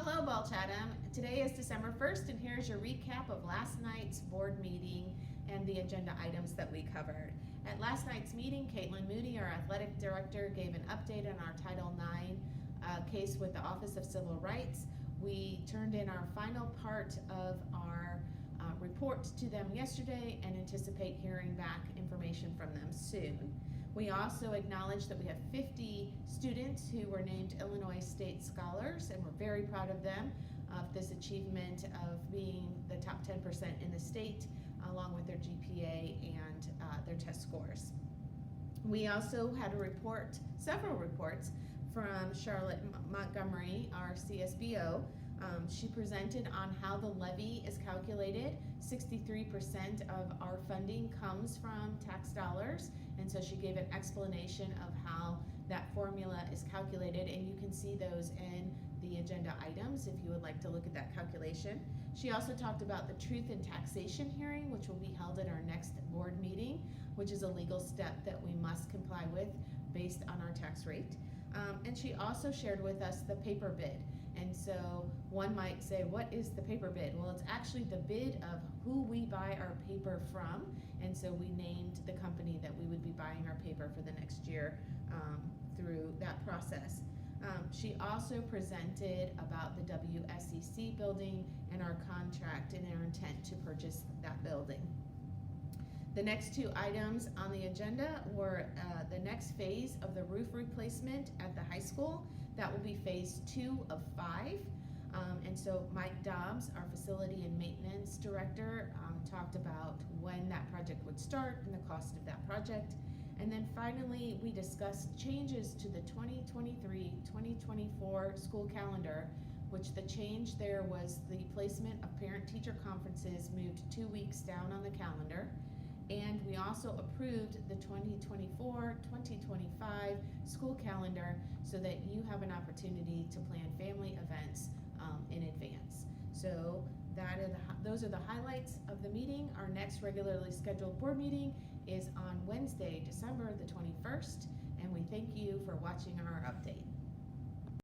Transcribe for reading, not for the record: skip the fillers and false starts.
Hello, Ball-Chatham. Today is December 1st, and here's your recap of last night's board meeting and the agenda items that we covered. At last night's meeting, Caitlin Moody, our athletic director, gave an update on our Title IX case with the Office of Civil Rights. We turned in our final part of our report to them yesterday and anticipate hearing back information from them soon. We also acknowledge that we have 50 students who were named Illinois State Scholars, and we're very proud of them of this achievement of being the top 10% in the state, along with their GPA and their test scores. We also had several reports from Charlotte Montgomery, our CSBO. She presented on how the levy is calculated. 63% of our funding comes from tax dollars, and so she gave an explanation of how that formula is calculated, and you can see those in the agenda items if you would like to look at that calculation. She also talked about the truth in taxation hearing, which will be held at our next board meeting, which is a legal step that we must comply with based on our tax rate. And she also shared with us the paper bid. And so one might say, what is the paper bid? Well, it's actually the bid of who we buy our paper from. And so we named the company that we would be buying our paper for the next year through that process. She also presented about the WSEC building and our contract and our intent to purchase that building. The next two items on the agenda were the next phase of the roof replacement at the high school. That will be phase 2 of 5. And so Mike Dobbs, our facility and maintenance director, talked about when that project would start and the cost of that project. And then finally, we discussed changes to the 2023-2024 school calendar, which the change there was the placement of parent-teacher conferences moved 2 weeks down on the calendar. And we also approved the 2024-2025 school calendar so that you have an opportunity to plan family events in advance. So those are the highlights of the meeting. Our next regularly scheduled board meeting is on Wednesday, December the 21st, and we thank you for watching our update.